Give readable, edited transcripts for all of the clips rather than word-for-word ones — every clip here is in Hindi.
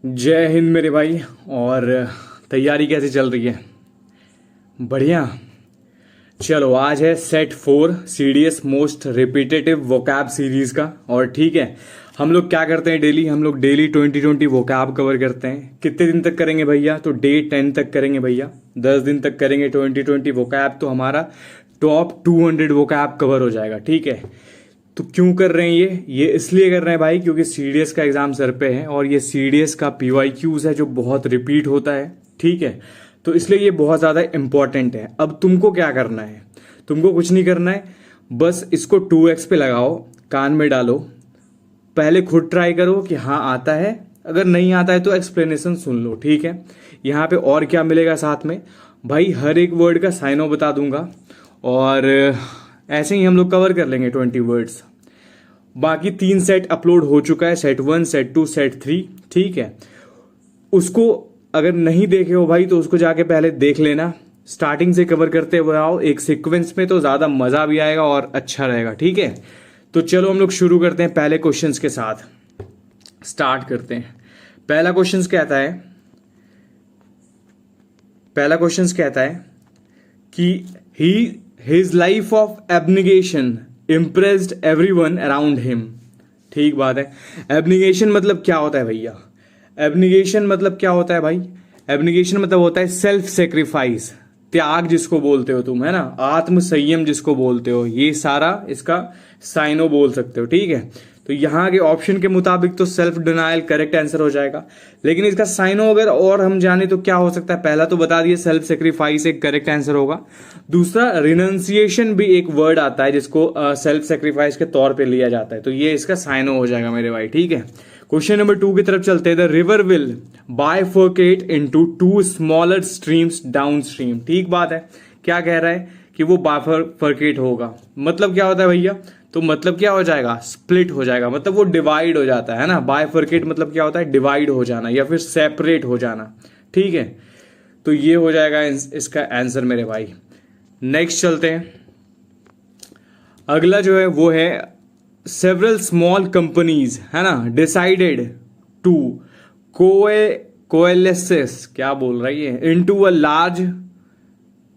जय हिंद मेरे भाई। और तैयारी कैसी चल रही है? बढ़िया। चलो, आज है set 4 CDS most repetitive vocab series का। और ठीक है, हम लोग क्या करते हैं डेली? हम लोग डेली 20-20 वोकैब कवर करते हैं। कितने दिन तक करेंगे भैया? तो डे 10 तक करेंगे भैया। 10 दिन तक करेंगे 20-20 वोकैब, तो हमारा टॉप 200 वोकैब कवर हो जाएगा। ठीक है, तो क्यों कर रहे हैं ये इसलिए कर रहे हैं भाई, क्योंकि सीडीएस का एग्जाम सर पे है और ये सीडीएस का पीवाईक्यूज है जो बहुत रिपीट होता है। ठीक है, तो इसलिए ये बहुत ज़्यादा इंपॉर्टेंट है। अब तुमको क्या करना है? तुमको कुछ नहीं करना है, बस इसको 2x पे लगाओ, कान में डालो, पहले खुद ट्राई करो कि हाँ आता है। अगर नहीं आता है तो एक्सप्लेनेशन सुन लो। ठीक है, यहाँ पे और क्या मिलेगा साथ में भाई? हर एक वर्ड का साइनो बता दूंगा और ऐसे ही हम लोग कवर कर लेंगे 20 वर्ड्स। बाकी 3 सेट अपलोड हो चुका है, सेट 1, सेट 2, सेट 3। ठीक है, उसको अगर नहीं देखे हो भाई तो उसको जाके पहले देख लेना। स्टार्टिंग से कवर करते हुए आओ एक सीक्वेंस में, तो ज़्यादा मज़ा भी आएगा और अच्छा रहेगा। ठीक है, तो चलो हम लोग शुरू करते हैं पहले क्वेश्चंस के साथ। स्टार्ट करते हैं। पहला क्वेश्चंस कहता है कि he his life of abnegation impressed everyone around him. ठीक बात है। एब्निगेशन मतलब क्या होता है भैया? एब्निगेशन मतलब क्या होता है भाई? एब्निगेशन मतलब होता है सेल्फ सेक्रीफाइस, त्याग जिसको बोलते हो तुम, है ना, आत्म संयम जिसको बोलते हो। ये सारा इसका साइनो बोल सकते हो। ठीक है, तो यहाँ के ऑप्शन के मुताबिक तो सेल्फ डिनायल करेक्ट आंसर हो जाएगा, लेकिन इसका साइनो अगर और हम जाने तो क्या हो सकता है? पहला तो बता दिए सेल्फ सेक्रीफाइस एक करेक्ट आंसर होगा। दूसरा रिनंसिएशन भी एक वर्ड आता है जिसको सेल्फ सेक्रीफाइस के तौर पे लिया जाता है, तो ये इसका साइनो हो जाएगा मेरे भाई। ठीक है, क्वेश्चन नंबर 2 की तरफ चलते हैं। The river will bifurcate into 2 smaller streams down stream. ठीक बात है। क्या कह रहा है कि वो बाइफर्केट होगा? मतलब क्या होता है भैया? तो मतलब क्या हो जाएगा? स्प्लिट हो जाएगा, मतलब वो डिवाइड हो जाता है ना। बाइफर्केट मतलब क्या होता है? डिवाइड हो जाना या फिर सेपरेट हो जाना। ठीक है, तो ये हो जाएगा इसका आंसर मेरे भाई। नेक्स्ट चलते हैं। अगला जो है वो है सेवरल स्मॉल कंपनीज, है ना, डिसाइडेड टू कोएलेसेस, क्या बोल रही है, इनटू अ लार्ज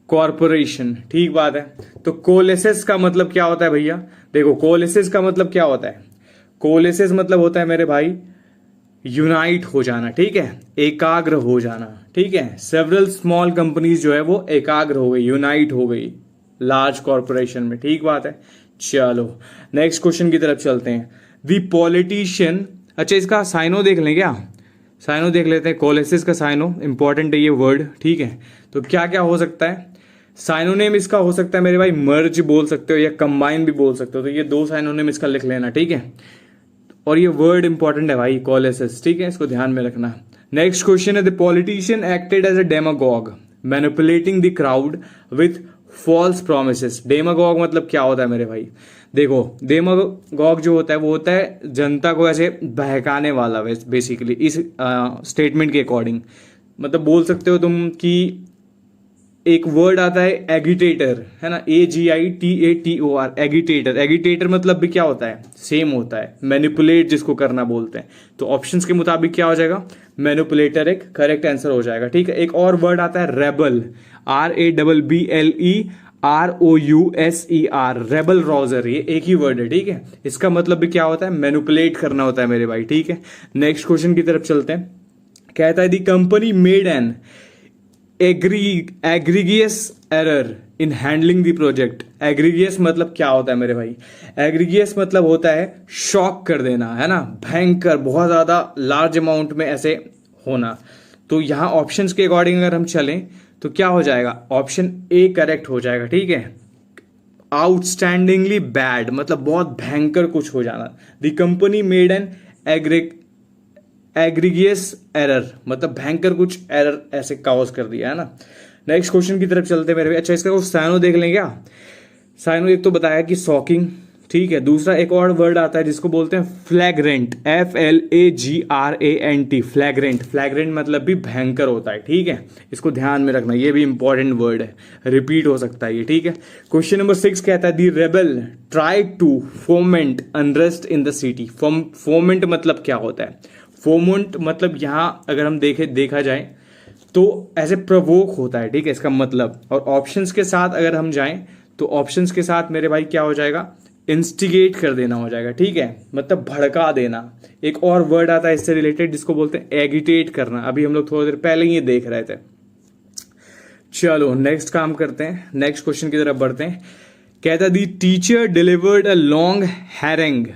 कॉरपोरेशन। ठीक बात है। तो कोलेसेस का मतलब क्या होता है भैया? देखो, कोलेसेस का मतलब क्या होता है? कोलेसेस मतलब होता है मेरे भाई यूनाइट हो जाना। ठीक है, एकाग्र हो जाना। ठीक है, सेवरल स्मॉल कंपनीज जो है वो एकाग्र हो गई, यूनाइट हो गई लार्ज कॉरपोरेशन में। ठीक बात है। चलो नेक्स्ट क्वेश्चन की तरफ चलते हैं। द पॉलिटिशियन, अच्छा इसका साइनो देख लें क्या? साइनो देख लेते हैं। कोलेसिस का साइनो इंपॉर्टेंट है ये वर्ड। ठीक है, तो क्या क्या हो सकता है? साइनोनेम इसका हो सकता है मेरे भाई मर्ज बोल सकते हो या कंबाइन भी बोल सकते हो, तो ये 2 साइनोनेम इसका लिख लेना। ठीक है, और ये वर्ड इंपॉर्टेंट है भाई, कोलेसिस। ठीक है, इसको ध्यान में रखना। नेक्स्ट क्वेश्चन है the politician acted as a demagogue manipulating the crowd with false promises. Demagogue मतलब क्या होता है मेरे भाई? देखो, डेमागॉग जो होता है वो होता है जनता को ऐसे बहकाने वाला, बेसिकली इस स्टेटमेंट के अकॉर्डिंग। मतलब बोल सकते हो तुम कि एक वर्ड आता है एगिटेटर, है ना, AGITATOR, एगिटेटर। एगिटेटर मतलब भी क्या होता है? सेम होता है, मैनिपुलेट जिसको करना बोलते हैं। तो ऑप्शंस के मुताबिक क्या हो जाएगा? मैनिपुलेटर एक करेक्ट आंसर हो जाएगा। ठीक है, एक और वर्ड आता है रेबल, RABBLEROUSER, रेबल रॉजर, ये एक ही वर्ड है। ठीक है, इसका मतलब भी क्या होता है? मैनिपुलेट करना होता है मेरे भाई। ठीक है, नेक्स्ट क्वेश्चन की तरफ चलते हैं। कहता है the company made an egregious error in handling the project. Egregious मतलब क्या होता है मेरे भाई? एग्रीगियस मतलब होता है शॉक कर देना, है ना, भयंकर, बहुत ज्यादा लार्ज अमाउंट में ऐसे होना। तो यहाँ ऑप्शंस के अकॉर्डिंग अगर हम चलें तो क्या हो जाएगा? ऑप्शन ए करेक्ट हो जाएगा। ठीक है, आउटस्टैंडिंगली बैड मतलब बहुत भयंकर कुछ हो जाना। The company made an egregious error मतलब भयंकर कुछ एरर ऐसे कॉज कर दिया, है ना। नेक्स्ट क्वेश्चन की तरफ चलते मेरे। अच्छा इसका कुछ साइनो देख लें क्या? साइनो एक तो बताया कि शॉकिंग। ठीक है, दूसरा एक और वर्ड आता है जिसको बोलते हैं फ्लैग्रेंट, FLAGRANT, फ्लैग्रेंट। फ्लैग्रेंट मतलब भी भयंकर होता है। ठीक है, इसको ध्यान में रखना, ये भी इंपॉर्टेंट वर्ड है, रिपीट हो सकता है ये। ठीक है, क्वेश्चन नंबर 6 कहता है the rebel try to foment unrest in the city. Foment मतलब क्या होता है? फोमोंट मतलब यहाँ अगर हम देखा जाए तो ऐसे प्रवोक होता है, ठीक है, इसका मतलब। और ऑप्शंस के साथ अगर हम जाएं तो ऑप्शंस के साथ मेरे भाई क्या हो जाएगा, इंस्टिगेट कर देना हो जाएगा, ठीक है, मतलब भड़का देना। एक और वर्ड आता है इससे रिलेटेड जिसको बोलते हैं एगिटेट करना, अभी हम लोग थोड़ी देर पहले ही ये देख रहे थे। चलो नेक्स्ट काम करते हैं, नेक्स्ट क्वेश्चन की तरफ बढ़ते हैं। कहता the teacher delivered a long harangue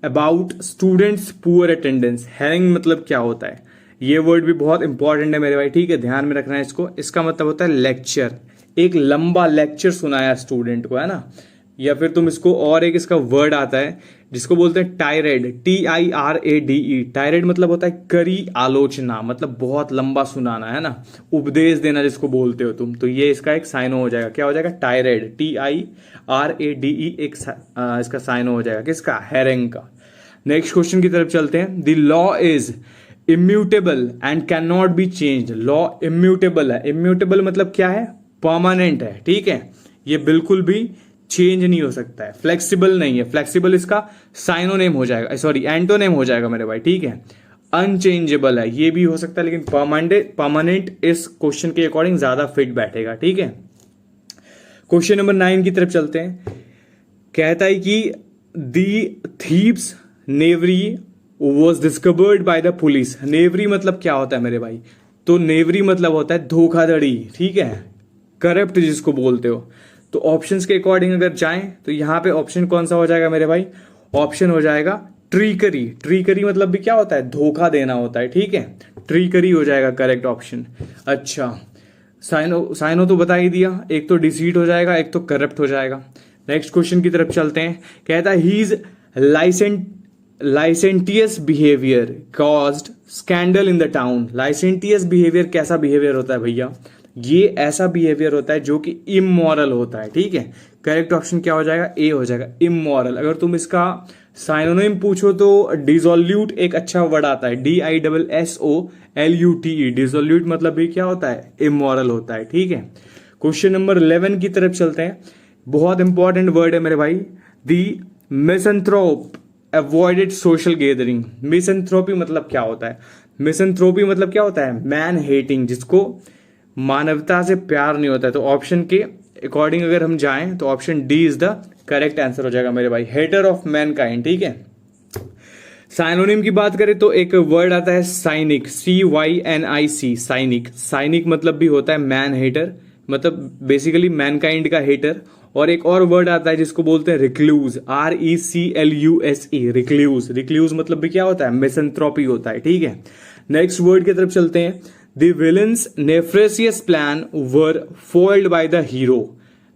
about students poor attendance. Harangue मतलब क्या होता है, ये वर्ड भी बहुत इंपॉर्टेंट है मेरे भाई, ठीक है, ध्यान में रखना है इसको। इसका मतलब होता है लेक्चर, एक लंबा लेक्चर सुनाया स्टूडेंट को, है ना। या फिर तुम इसको, और एक इसका वर्ड आता है जिसको बोलते हैं टायरेड, TIRADE। टायरेड मतलब होता है करी आलोचना, मतलब बहुत लंबा सुनाना, है ना, उपदेश देना जिसको बोलते हो तुम। तो ये इसका एक साइनो हो जाएगा, क्या हो जाएगा, टायरेड, TIRADE, एक इसका साइनो हो जाएगा किसका, हैरेंग का। नेक्स्ट क्वेश्चन की तरफ चलते हैं। The law is immutable and can not be change. Law immutable है, इम्यूटेबल मतलब क्या है, परमानेंट है, ठीक है, ये बिल्कुल भी चेंज नहीं हो सकता है। फ्लेक्सिबल नहीं है, फ्लेक्सिबल इसका साइनोनेम हो जाएगा, सॉरी एंटोनेम हो जाएगा मेरे भाई, ठीक है। अनचेंजेबल है, ये भी हो सकता है, लेकिन परमानेंट इस क्वेश्चन के अकॉर्डिंग ज्यादा फिट बैठेगा, ठीक है। क्वेश्चन नंबर 9 की तरफ चलते हैं। कहता है कि the thieves knavery was discovered by the police. Knavery मतलब क्या होता है मेरे भाई, तो नेवरी मतलब होता है धोखाधड़ी, ठीक है, करप्ट जिसको बोलते हो। तो ऑप्शंस के अकॉर्डिंग अगर जाएं तो यहां पे ऑप्शन कौन सा हो जाएगा मेरे भाई, ऑप्शन हो जाएगा ट्रीकरी। ट्रीकरी मतलब भी क्या होता है, धोखा देना होता है, ठीक है, ट्रीकरी हो जाएगा करेक्ट ऑप्शन। अच्छा, साइनो तो बता ही दिया, एक तो डिसीट हो जाएगा, एक तो करप्ट हो जाएगा। नेक्स्ट क्वेश्चन की तरफ चलते हैं। कहता है he is licentious behaviour caused scandal in the town. Licentious behaviour कैसा बिहेवियर होता है भैया, ये ऐसा बिहेवियर होता है जो कि इमोरल होता है, ठीक है। करेक्ट ऑप्शन क्या हो जाएगा, ए हो जाएगा, इमोरल। अगर तुम इसका साइनोनिम पूछो तो डिसोल्यूट एक अच्छा वर्ड आता है, DISSOLUTE। डिसोल्यूट मतलब भी क्या होता है, इमोरल होता है, ठीक है। क्वेश्चन नंबर 11 की तरफ चलते हैं। बहुत इंपॉर्टेंट वर्ड है मेरे भाई, दी मिसंथ्रोप अवॉइडेड सोशल गैदरिंग। मिसंथ्रोपी मतलब क्या होता है, मिसंथ्रोपी मतलब क्या होता है, मैन हेटिंग, जिसको मानवता से प्यार नहीं होता है। तो ऑप्शन के अकॉर्डिंग अगर हम जाएं तो option D is the correct answer हो जाएगा मेरे भाई, हेटर ऑफ मैनकाइंड, ठीक है। साइनोनिम की बात करें तो एक वर्ड आता है साइनिक, CYNIC, साइनिक। साइनिक मतलब भी होता है मैन हेटर, मतलब बेसिकली मैनकाइंड का हेटर। और एक और वर्ड आता है जिसको बोलते हैं रिक्लूज, RECLUSE, रिक्लूज। रिक्लूज मतलब भी क्या होता है, मिसंथ्रोपी होता है, ठीक है। नेक्स्ट वर्ड की तरफ चलते हैं। The villain's nefarious plan were foiled by the hero।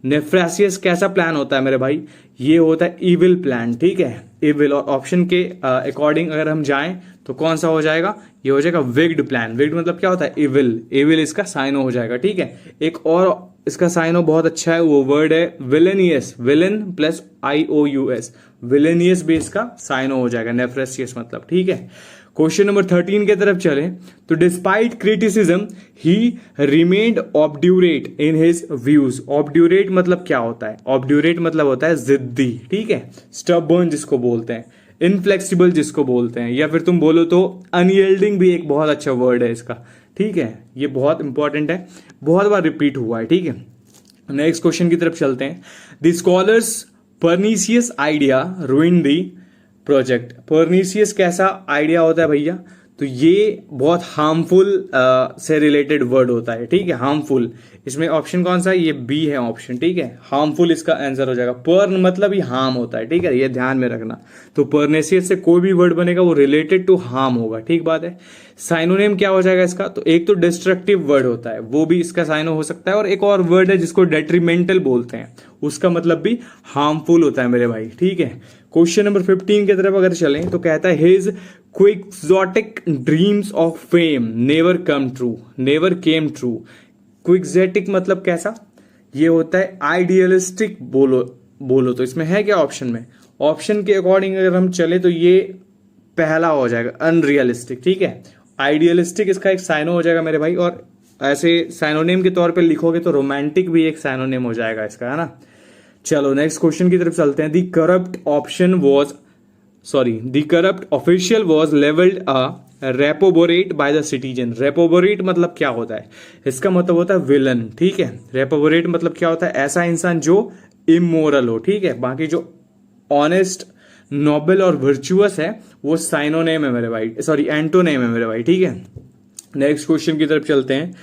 नेफ्रेसियस कैसा प्लान होता है मेरे भाई, ये होता है इविल प्लान, ठीक है, इविल। और ऑप्शन के अकॉर्डिंग अगर हम जाएं तो कौन सा हो जाएगा, ये हो जाएगा विग्ड प्लान। विग्ड मतलब क्या होता है, इविल। इविल इसका साइनो हो जाएगा, ठीक है। एक और इसका साइनो बहुत अच्छा है, वो वर्ड है villainous, villain plus IOUS, villainous भी इसका साइनो हो जाएगा, नेफ्रेसियस मतलब, ठीक है। क्वेश्चन नंबर 13 की तरफ चले तो despite criticism he remained obdurate in his views. Obdurate मतलब क्या होता है, ऑब्ड्यूरेट मतलब होता है जिद्दी, ठीक है, स्टबर्न जिसको बोलते हैं, इनफ्लेक्सिबल जिसको बोलते हैं, या फिर तुम बोलो तो अनयील्डिंग भी एक बहुत अच्छा वर्ड है इसका, ठीक है। ये बहुत इंपॉर्टेंट है, बहुत बार रिपीट हुआ है, ठीक है। नेक्स्ट क्वेश्चन की तरफ चलते हैं। The scholars pernicious idea ruined the project. Pernicious कैसा आइडिया होता है भैया, तो ये बहुत हार्मफुल से रिलेटेड वर्ड होता है, ठीक है, हार्मफुल। इसमें ऑप्शन कौन सा है, ये बी है ऑप्शन, ठीक है, हार्मफुल इसका आंसर हो जाएगा। पर्न मतलब ही हार्म होता है, ठीक है, ये ध्यान में रखना। तो पर्नेशियस से कोई भी वर्ड बनेगा वो रिलेटेड टू हार्म होगा, ठीक बात है। साइनोनेम क्या हो जाएगा इसका, तो एक तो डिस्ट्रक्टिव वर्ड होता है, वो भी इसका साइनो हो सकता है। और एक और वर्ड है जिसको डेट्रीमेंटल बोलते हैं, उसका मतलब भी हार्मफुल होता है मेरे भाई, ठीक है। क्वेश्चन नंबर 15 की तरफ अगर चलें तो कहता है his quixotic dreams of fame never come true, never came true. Quixotic मतलब कैसा, ये होता है आइडियलिस्टिक। बोलो तो इसमें है क्या ऑप्शन में, ऑप्शन के अकॉर्डिंग अगर हम चले तो ये पहला हो जाएगा अनरियलिस्टिक, ठीक है। आइडियलिस्टिक इसका एक साइनो हो जाएगा मेरे भाई। और ऐसे साइनोनेम के तौर पे लिखोगे तो रोमांटिक भी एक साइनोनेम हो जाएगा इसका, है ना। चलो नेक्स्ट क्वेश्चन की तरफ चलते हैं। The corrupt official was labelled a reprobate by the citizen. Reprobate मतलब क्या होता है, इसका मतलब होता है विलन, ठीक है। रेपोबोरेट मतलब क्या होता है, ऐसा इंसान जो इमोरल हो, ठीक है। बाकी जो ऑनेस्ट, नोबल और वर्चुअस है वो साइनोनेम है मेरे भाई, सॉरी एंटोनेम है मेरे भाई, ठीक है। नेक्स्ट क्वेश्चन की तरफ चलते हैं।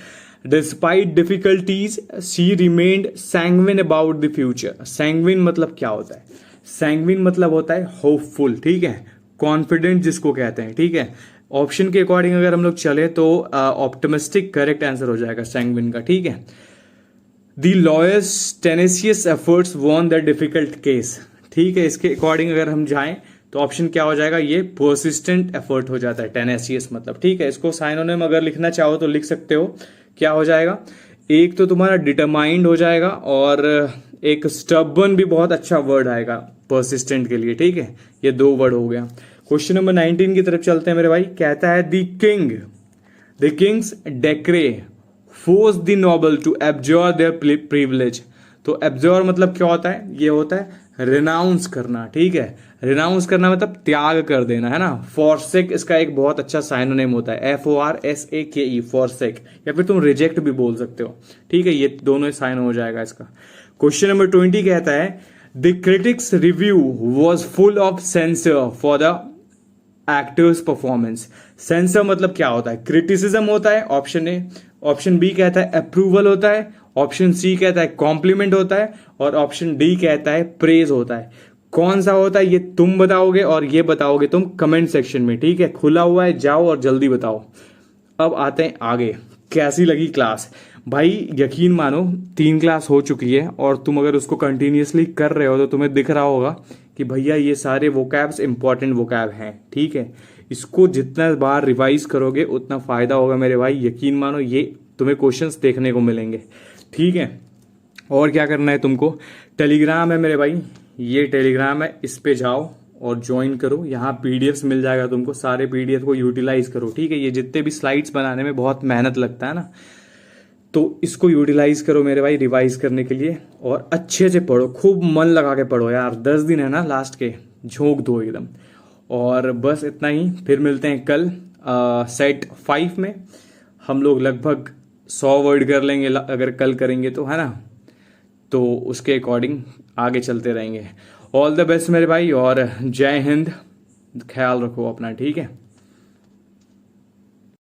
Despite difficulties she remained sanguine about the future. Sanguine मतलब क्या होता है, सैंग्विन मतलब होता है होपफुल, ठीक है, कॉन्फिडेंट जिसको कहते हैं, ठीक है। ऑप्शन के अकॉर्डिंग अगर हम लोग चले तो ऑप्टिमिस्टिक करेक्ट आंसर हो जाएगा सैंग्विन का, ठीक है। The lawyer's tenacious efforts won the difficult case, ठीक है। इसके अकॉर्डिंग अगर हम जाएं तो ऑप्शन क्या हो जाएगा, ये पर्सिस्टेंट एफर्ट हो जाता है, टेनेसियस मतलब, ठीक है। इसको साइनोनिम अगर लिखना चाहो तो लिख सकते हो, क्या हो जाएगा, एक तो तुम्हारा डिटरमाइंड हो जाएगा और एक स्टबर्न भी बहुत अच्छा वर्ड आएगा पर्सिस्टेंट के लिए, ठीक है। ये 2 वर्ड हो गया। क्वेश्चन नंबर 19 की तरफ चलते हैं मेरे भाई। कहता है the king's decree force the noble to abjure their privilege. तो एब्जॉर मतलब क्या होता है, ये होता है रिनाउंस करना, ठीक है। रिनाउंस करना मतलब त्याग कर देना, है ना। फॉरसेक इसका एक बहुत अच्छा साइनोनिम होता है, FORSAKE, फॉरसेक, या फिर तुम रिजेक्ट भी बोल सकते हो, ठीक है। ये दोनों साइन हो जाएगा इसका। क्वेश्चन नंबर 20 कहता है the critics review was full of sensor for the actors performance. Sensor मतलब क्या होता है, क्रिटिसिज्म होता है ऑप्शन ए, ऑप्शन बी कहता है अप्रूवल होता है, ऑप्शन सी कहता है कॉम्प्लीमेंट होता है, और ऑप्शन डी कहता है प्रेज होता है। कौन सा होता है ये तुम बताओगे और ये बताओगे तुम कमेंट सेक्शन में, ठीक है। खुला हुआ है, जाओ और जल्दी बताओ। अब आते हैं आगे, कैसी लगी क्लास भाई। यकीन मानो 3 क्लास हो चुकी है और तुम अगर उसको कंटिन्यूअसली कर रहे हो तो तुम्हें दिख रहा होगा कि भैया ये सारे वोकैब्स इंपॉर्टेंट वोकैब हैं, ठीक है। इसको जितना बार रिवाइज करोगे उतना फायदा होगा मेरे भाई। यकीन मानो ये तुम्हें क्वेश्चंस देखने को मिलेंगे, ठीक है। और क्या करना है तुमको, टेलीग्राम है मेरे भाई, ये टेलीग्राम है, इस पे जाओ और ज्वाइन करो। यहाँ पीडीएफ्स मिल जाएगा तुमको, सारे पीडीएफ को यूटिलाइज करो, ठीक है। ये जितने भी स्लाइड्स बनाने में बहुत मेहनत लगता है ना, तो इसको यूटिलाइज करो मेरे भाई रिवाइज करने के लिए, और अच्छे से पढ़ो, खूब मन लगा के पढ़ो यार। 10 दिन है ना लास्ट के, झोंक दो एकदम। और बस इतना ही, फिर मिलते हैं कल सेट 5 में। हम लोग लगभग 100 वर्ड कर लेंगे अगर कल करेंगे तो, है ना। तो उसके अकॉर्डिंग आगे चलते रहेंगे। ऑल द बेस्ट मेरे भाई, और जय हिंद, ख्याल रखो अपना, ठीक है।